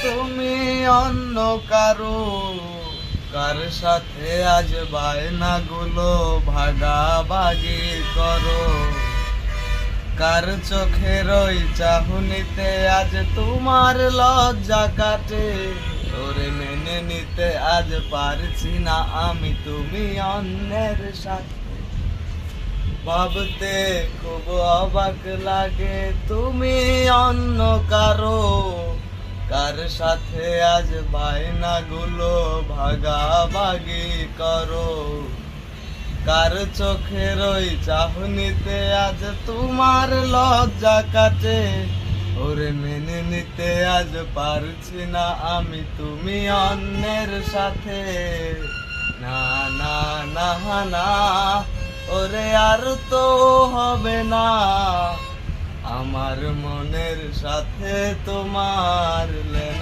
তুমি অন্য কারো, কার সাথে আজ বায়নাগুলো ভাগাভাগি করো। কার চোখের ওই চাহনিতে আজ তোমার লজ্জা কাটে। ওরে মেনে নিতে আজ পারছি না আমি, তুমি অন্যের সাথে। ভাবতে খুব অবাক লাগে তুমি অন্য কারো, কার সাথে আজ বায়নাগুলো ভাগাভাগি করো। কার চোখের ওই চাহনিতে আজ তোমার লজ্জা কাটে। ওরে মেনে নিতে আজ পারছি না আমি, তুমি অন্যের সাথে। না না না না, ওরে আর তো হবে না, আমার মনের সাথে তোমার